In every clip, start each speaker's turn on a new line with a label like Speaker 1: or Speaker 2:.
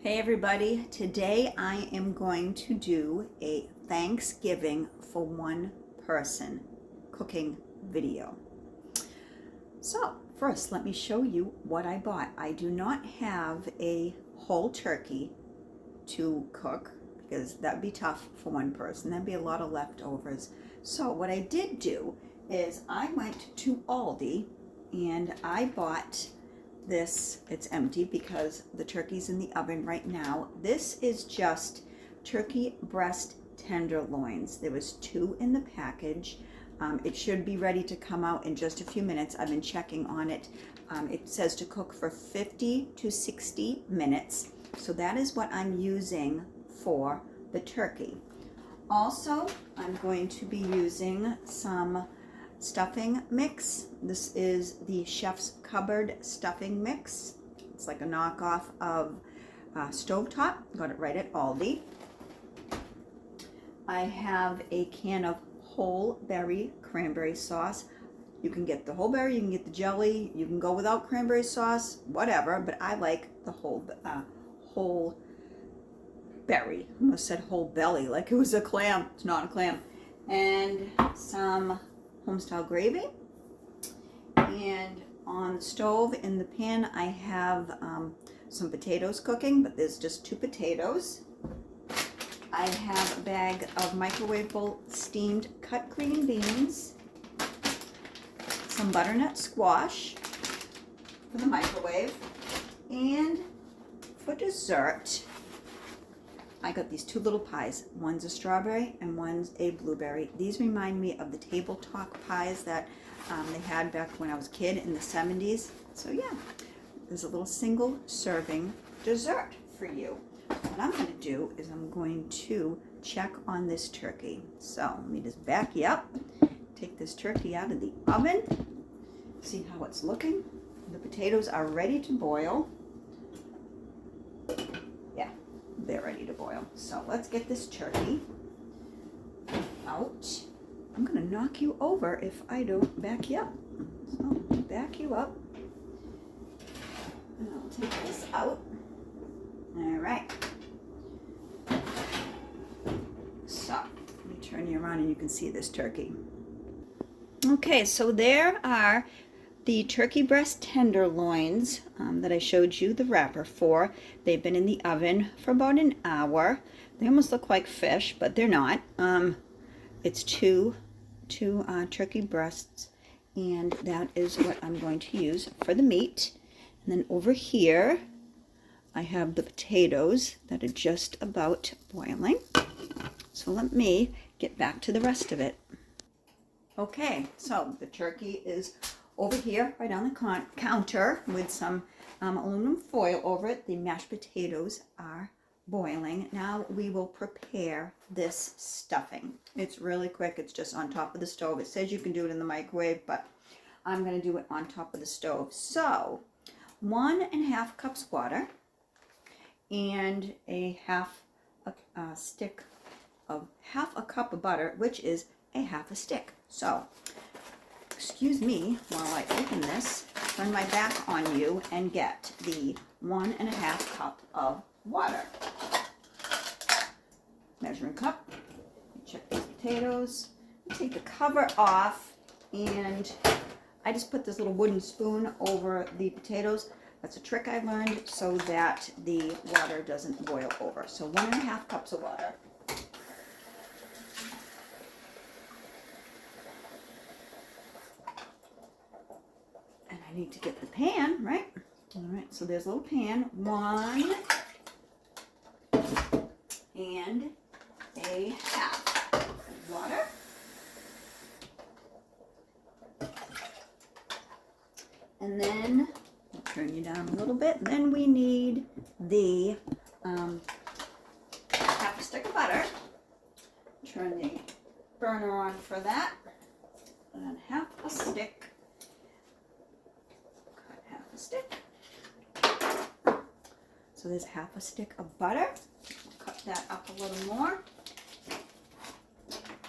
Speaker 1: Hey everybody, today I am going to do a Thanksgiving for one person cooking video. So first let me show you what I bought. I do not have a whole turkey to cook because that'd be tough for one person. That'd be a lot of leftovers. So what I did do is I went to Aldi and I bought this. It's empty because the turkey's in the oven right now. This is just turkey breast tenderloins. There was 2 in the package. It should be ready to come out in just a few minutes. I've been checking on it. It says to cook for 50 to 60 minutes. So that is what I'm using for the turkey. Also, I'm going to be using some stuffing mix. This is the Chef's Cupboard stuffing mix. It's like a knockoff of Stovetop. Got it right at Aldi. I have a can of whole berry cranberry sauce. You can get the whole berry, you can get the jelly, you can go without cranberry sauce, whatever, but I like the whole berry. I almost said whole belly like it was a clam. It's not a clam. And some homestyle gravy, and on the stove in the pan I have some potatoes cooking, but there's just 2 potatoes. I have a bag of microwavable steamed cut green beans, some butternut squash for the microwave, and for dessert I got these 2 little pies. One's a strawberry and one's a blueberry. These remind me of the table talk pies that they had back when I was a kid in the 70s. So yeah, there's a little single serving dessert for you. What I'm going to do is I'm going to check on this turkey. So let me just back you up. Take this turkey out of the oven. See how it's looking. The potatoes are ready to boil. They're ready to boil. So let's get this turkey out. I'm going to knock you over if I don't back you up. So back you up. And I'll take this out. All right. So let me turn you around and you can see this turkey. Okay, so there are the turkey breast tenderloins that I showed you the wrapper for. They've been in the oven for about an hour. They almost look like fish, but they're not. It's two turkey breasts, and that is what I'm going to use for the meat. And then over here, I have the potatoes that are just about boiling. So let me get back to the rest of it. Okay, so the turkey is over here, right on the counter with some aluminum foil over it. The mashed potatoes are boiling. Now we will prepare this stuffing. It's really quick. It's just on top of the stove. It says you can do it in the microwave, but I'm going to do it on top of the stove. So 1.5 cups water and half a cup of butter, which is half a stick. So excuse me while I open this, turn my back on you, and get the 1.5 cup of water. Measuring cup. Check these potatoes. Take the cover off, and I just put this little wooden spoon over the potatoes. That's a trick I learned so that the water doesn't boil over. So 1.5 cups of water. I need to get the pan, right? All right, so there's a little pan. 1 and 1/2 water. And then, I'll turn you down a little bit. Then we need the half a stick of butter. Turn the burner on for that. And half a stick. Stick. So there's half a stick of butter. I'll cut that up a little more.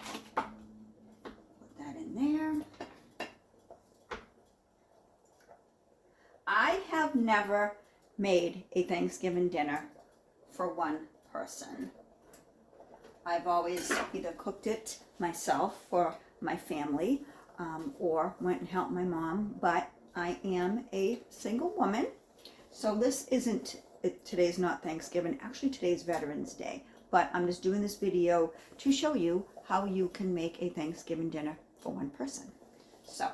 Speaker 1: Put that in there. I have never made a Thanksgiving dinner for one person. I've always either cooked it myself for my family or went and helped my mom, but I am a single woman. So this isn't, today's not Thanksgiving, actually today's Veterans Day, but I'm just doing this video to show you how you can make a Thanksgiving dinner for one person. So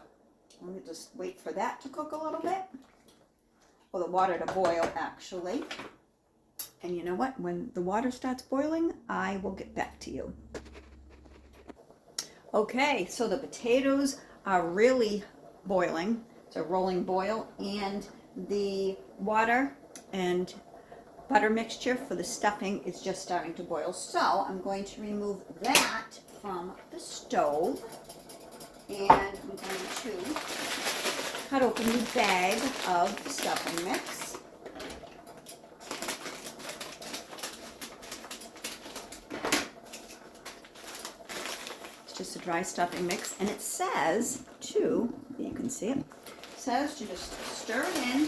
Speaker 1: let me just wait for that to cook a little bit, or the water to boil actually. And you know what? When the water starts boiling, I will get back to you. Okay, so the potatoes are really boiling. It's a rolling boil, and the water and butter mixture for the stuffing is just starting to boil. So I'm going to remove that from the stove, and I'm going to cut open the bag of the stuffing mix. Just a dry stuffing mix, and it says to, you can see it, says to just stir it in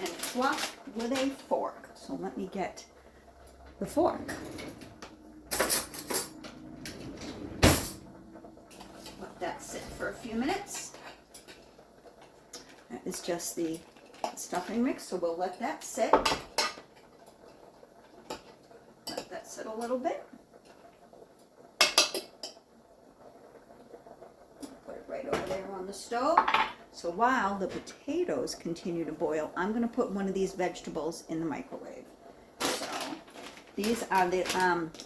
Speaker 1: and fluff with a fork. So let me get the fork. Let that sit for a few minutes. That is just the stuffing mix, so we'll let that sit. Let that sit a little bit. Right over there on the stove. So while the potatoes continue to boil, I'm going to put one of these vegetables in the microwave. So these are the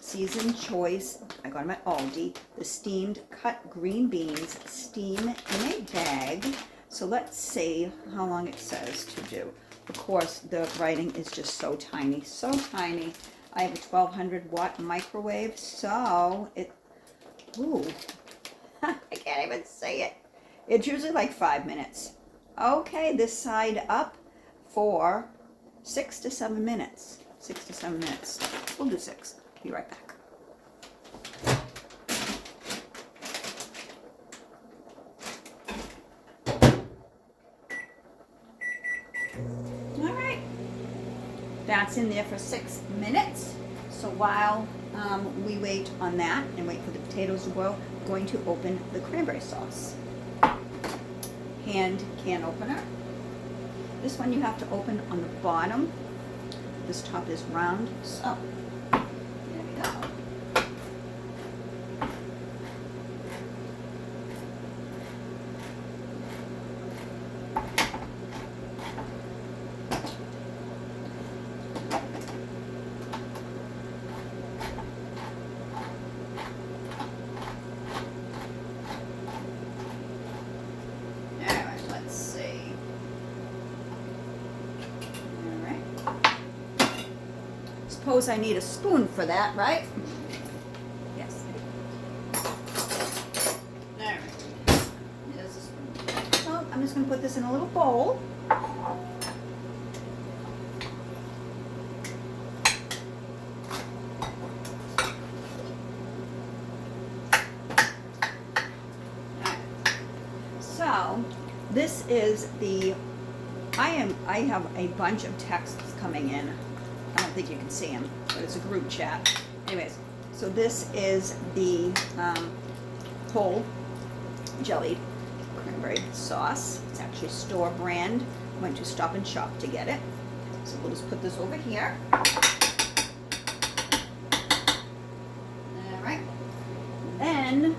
Speaker 1: Seasoned Choice, I got them at Aldi, the steamed cut green beans, steam in a bag. So let's see how long it says to do. Of course, the writing is just so tiny, so tiny. I have a 1200 watt microwave, so it, ooh, I can't even say it. It's usually like 5 minutes. Okay, this side up for 6 to 7 minutes. 6 to 7 minutes. We'll do 6. Be right back. All right. That's in there for 6 minutes. So while we wait on that and wait for the potatoes to boil, I'm going to open the cranberry sauce. Hand can opener. This one you have to open on the bottom. This top is round, so there we go. Suppose I need a spoon for that, right? Yes. All right. There's a spoon. So I'm just going to put this in a little bowl. All right. So this is the, I have a bunch of texts coming in. I don't think you can see them, but it's a group chat. Anyways, so this is the whole jellied cranberry sauce. It's actually store brand. Went to Stop and Shop to get it. So we'll just put this over here. All right. Then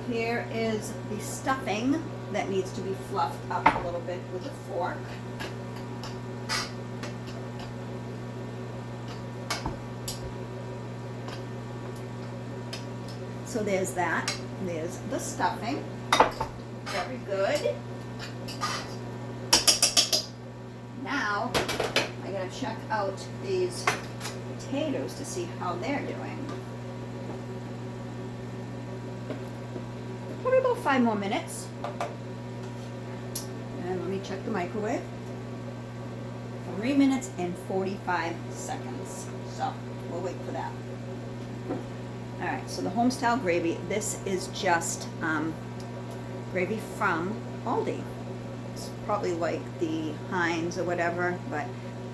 Speaker 1: here is the stuffing that needs to be fluffed up a little bit with a fork. So there's that. There's the stuffing. Very good. Now, I gotta check out these potatoes to see how they're doing. Probably about 5 more minutes. And let me check the microwave. 3 minutes and 45 seconds. So, we'll wait for that. All right, so the homestyle gravy, this is just gravy from Aldi. It's probably like the Heinz or whatever, but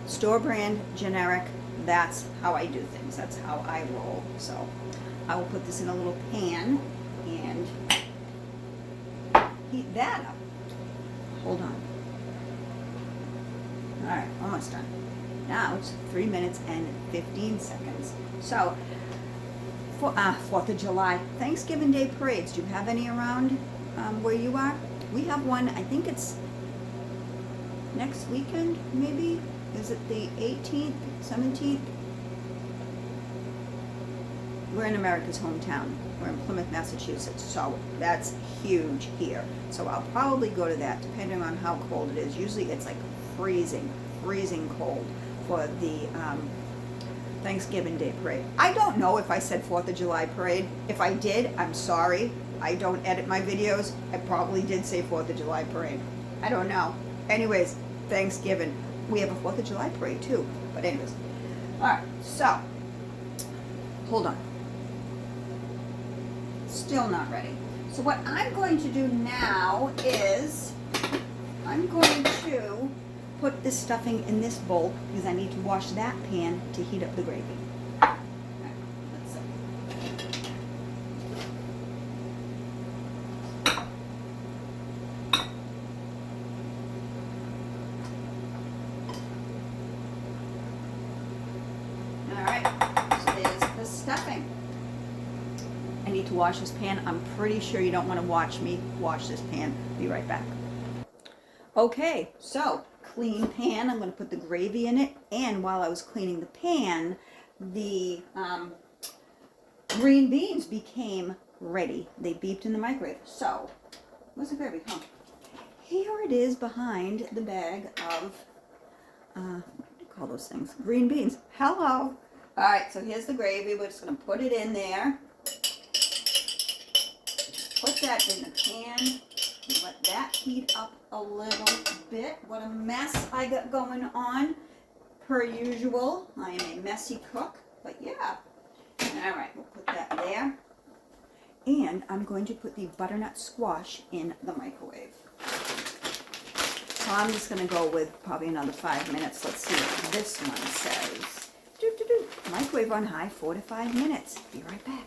Speaker 1: store brand, generic, that's how I do things. That's how I roll. So I will put this in a little pan and heat that up. Hold on. All right, almost done. Now it's 3 minutes and 15 seconds. So, for 4th of July, Thanksgiving Day parades. Do you have any around where you are? We have one, I think it's next weekend, maybe? Is it the 18th, 17th? We're in America's hometown. We're in Plymouth, Massachusetts, so that's huge here. So I'll probably go to that, depending on how cold it is. Usually it's like freezing cold for the Thanksgiving Day parade. I don't know if I said 4th of July parade. If I did, I'm sorry. I don't edit my videos. I probably did say 4th of July parade. I don't know. Anyways, Thanksgiving. We have a 4th of July parade too. But anyways. Alright, so. Hold on. Still not ready. So what I'm going to do now is I'm going to put this stuffing in this bowl because I need to wash that pan to heat up the gravy. Alright, let's see. Alright, so there's the stuffing. I need to wash this pan. I'm pretty sure you don't want to watch me wash this pan. Be right back. Okay, so clean pan. I'm going to put the gravy in it. And while I was cleaning the pan, the green beans became ready. They beeped in the microwave. So, where's the gravy? Huh? Here it is behind the bag of, what do you call those things? Green beans. Hello. All right, so here's the gravy. We're just going to put it in there. Put that in the pan. Let that heat up a little bit. What a mess I got going on. Per usual, I am a messy cook, but yeah. All right, we'll put that there. And I'm going to put the butternut squash in the microwave. So I'm just going to go with probably another 5 minutes. Let's see what this one says. Microwave on high, 4 to 5 minutes. Be right back.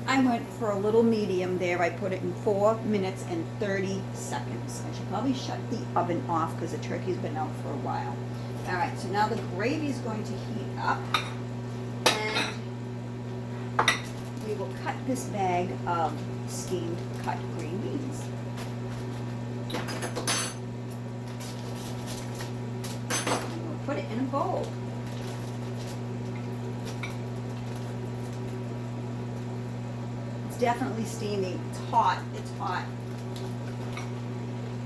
Speaker 1: I went for a little medium there. I put it in 4 minutes and 30 seconds. I should probably shut the oven off because the turkey's been out for a while. All right, so now the gravy is going to heat up. And we will cut this bag of steamed cut green beans. And we'll put it in a bowl. Definitely steamy. It's hot. It's hot.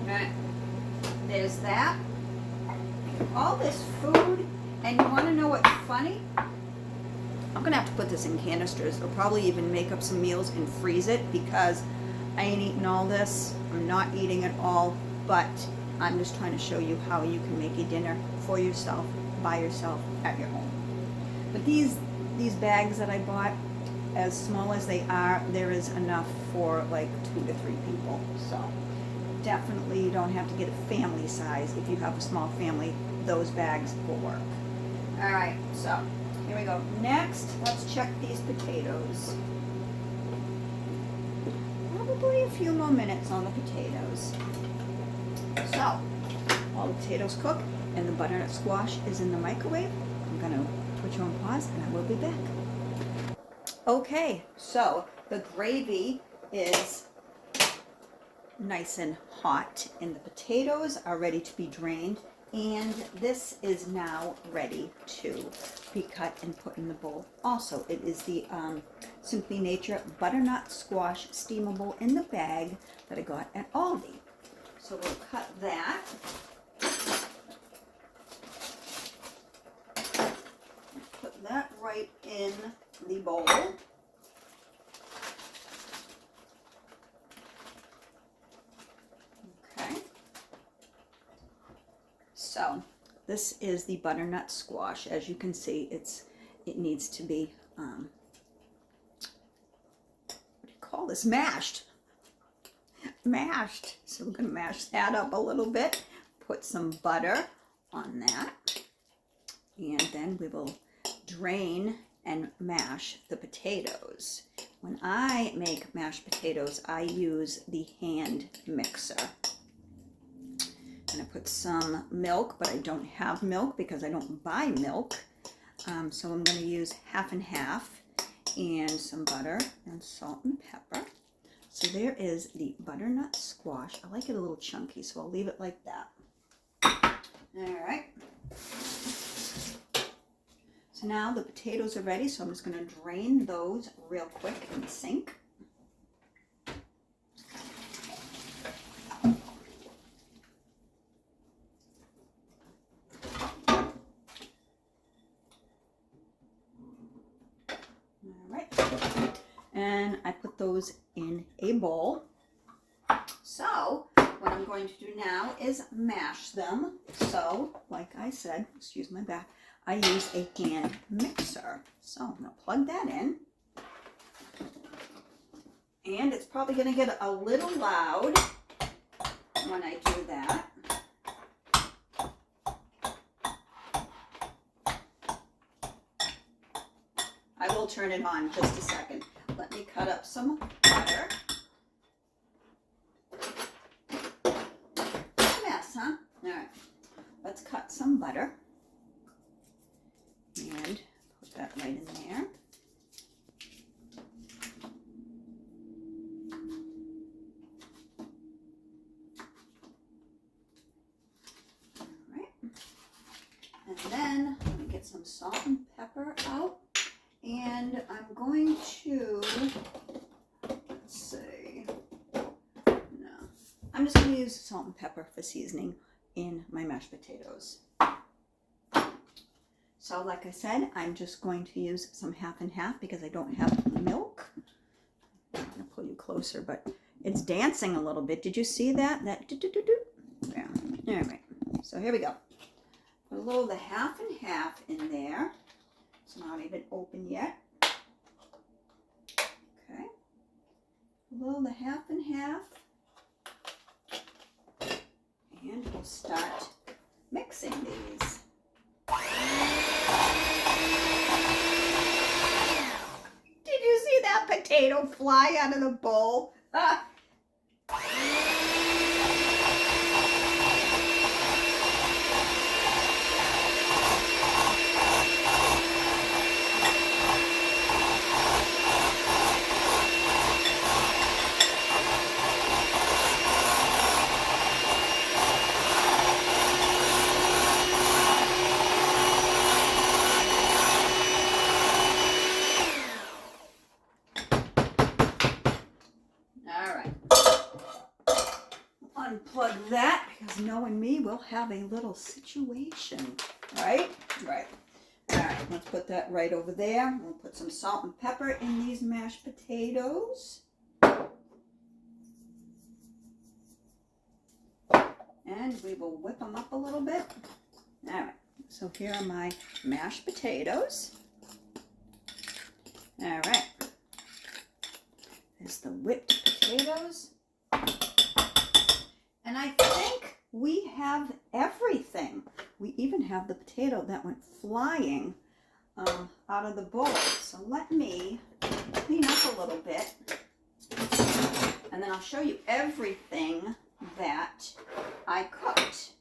Speaker 1: Right. There's that. All this food, and you want to know what's funny? I'm gonna have to put this in canisters, or probably even make up some meals and freeze it because I ain't eating all this. I'm not eating it all, but I'm just trying to show you how you can make a dinner for yourself, by yourself, at your home. But these bags that I bought, as small as they are, there is enough for like 2 to 3 people. So definitely you don't have to get a family size. If you have a small family, those bags will work. All right, so here we go. Next, let's check these potatoes. Probably a few more minutes on the potatoes. So all the potatoes cook and the butternut squash is in the microwave. I'm gonna put you on pause and I will be back. Okay, so the gravy is nice and hot and the potatoes are ready to be drained, and this is now ready to be cut and put in the bowl. Also, it is the Simply Nature butternut squash steamable in the bag that I got at Aldi. So we'll cut that. Put that right in the bowl. Okay. So this is the butternut squash. As you can see, it needs to be what do you call this? Mashed. mashed. So we're going to mash that up a little bit. Put some butter on that. And then we will drain and mash the potatoes. When I make mashed potatoes, I use the hand mixer. I'm going to put some milk, but I don't have milk because I don't buy milk. So I'm going to use half and half, and some butter and salt and pepper. So there is the butternut squash. I like it a little chunky, so I'll leave it like that. All right. So now the potatoes are ready, so I'm just going to drain those real quick in the sink. And I put those in a bowl. So what I'm going to do now is mash them. So like I said, excuse my back, I use a hand mixer. So I'm going to plug that in. And it's probably going to get a little loud when I do that. I will turn it on just a second. Let me cut up some butter. Mess, huh? All right. Let's cut some butter. And put that right in there. All right. And then let me get some salt and pepper out. And I'm going to, let's see, no, I'm just going to use salt and pepper for seasoning in my mashed potatoes. So like I said, I'm just going to use some half and half because I don't have milk. I'm going to pull you closer, but it's dancing a little bit. Did you see that? That do-do-do-do? Yeah. All right. So here we go. Put a little of the half and half in there. It's not even open yet. Okay. A little of the half and half. And we'll start mixing these. Did you see that potato fly out of the bowl? Unplug that because knowing me, we'll have a little situation, right? Right. All right, let's put that right over there. We'll put some salt and pepper in these mashed potatoes. And we will whip them up a little bit. All right, so here are my mashed potatoes. All right. There's the whipped potatoes. And I think we have everything. We even have the potato that went flying out of the bowl. So let me clean up a little bit. And then I'll show you everything that I cooked.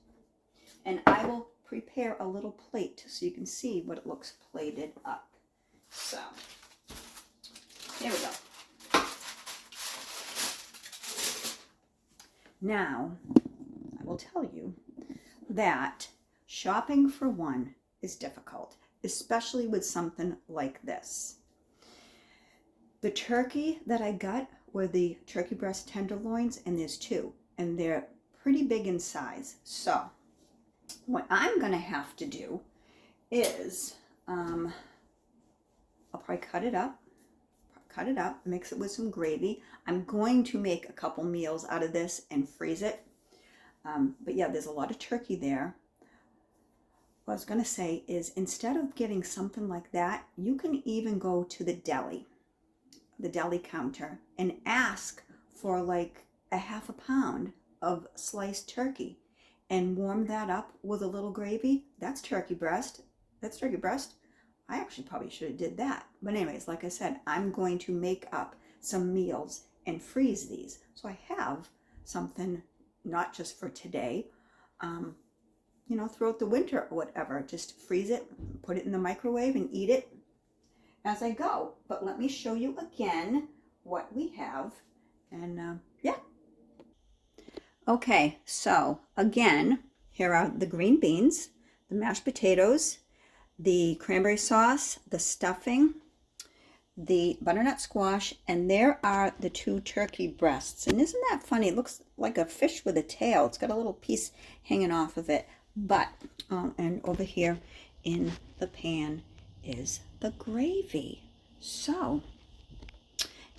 Speaker 1: And I will prepare a little plate so you can see what it looks plated up. So, here we go. Now, I will tell you that shopping for one is difficult, especially with something like this. The turkey that I got were the turkey breast tenderloins, and there's two, and they're pretty big in size. So, what I'm going to have to do is, I'll probably cut it up, mix it with some gravy. I'm going to make a couple meals out of this and freeze it. But yeah, there's a lot of turkey there. What I was going to say is instead of getting something like that, you can even go to the deli counter, and ask for like a half a pound of sliced turkey and warm that up with a little gravy. That's turkey breast. That's turkey breast. I actually probably should have did that. But anyways, like I said, I'm going to make up some meals and freeze these. So I have something not just for today, you know, throughout the winter or whatever. Just freeze it, put it in the microwave and eat it as I go. But let me show you again what we have. And yeah. Okay, so again, here are the green beans, the mashed potatoes, the cranberry sauce, the stuffing, the butternut squash, and there are the 2 turkey breasts. And isn't that funny? It looks like a fish with a tail. It's got a little piece hanging off of it. But, and over here in the pan is the gravy. So,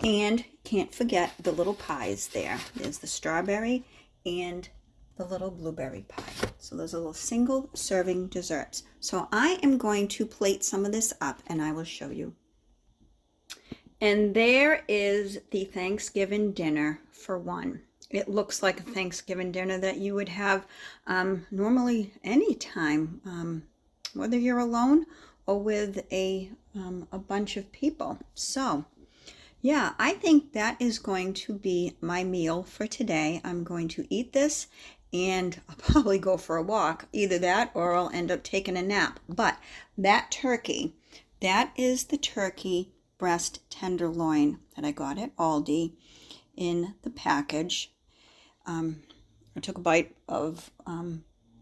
Speaker 1: and can't forget the little pies there. There's the strawberry and the little blueberry pie. So those are little single serving desserts. So I am going to plate some of this up and I will show you. And there is the Thanksgiving dinner for one. It looks like a Thanksgiving dinner that you would have normally any time, whether you're alone or with a bunch of people. So yeah, I think that is going to be my meal for today. I'm going to eat this and I'll probably go for a walk. Either that or I'll end up taking a nap. But that turkey, that is the turkey breast tenderloin that I got at Aldi in the package. I took a bite of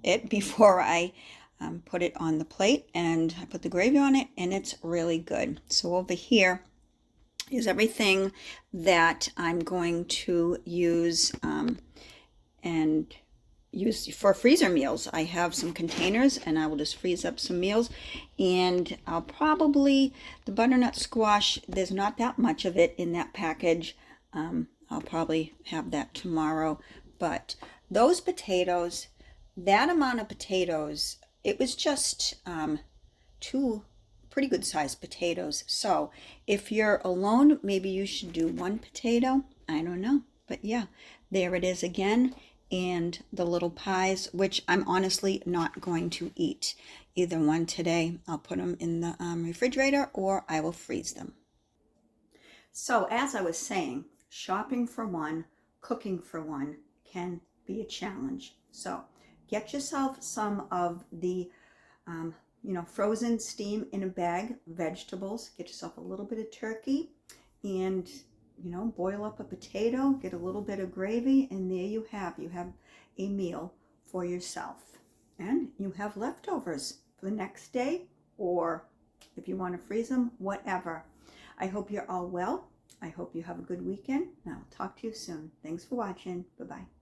Speaker 1: it before I put it on the plate, and I put the gravy on it, and it's really good. So over here is everything that I'm going to use and use for freezer meals. I have some containers and I will just freeze up some meals, and I'll probably, the butternut squash, there's not that much of it in that package. I'll probably have that tomorrow. But those potatoes, that amount of potatoes, it was just 2 pretty good sized potatoes. So if you're alone, maybe you should do 1 potato. I don't know. But yeah, there it is again. And the little pies, which I'm honestly not going to eat either one today. I'll put them in the refrigerator or I will freeze them. So as I was saying, shopping for one, cooking for one can be a challenge. So get yourself some of the frozen steam in a bag vegetables. Get yourself a little bit of turkey and boil up a potato, get a little bit of gravy, and there you have a meal for yourself. And you have leftovers for the next day, or if you want to freeze them, whatever. I hope you're all well. I hope you have a good weekend, and I'll talk to you soon. Thanks for watching. Bye-bye.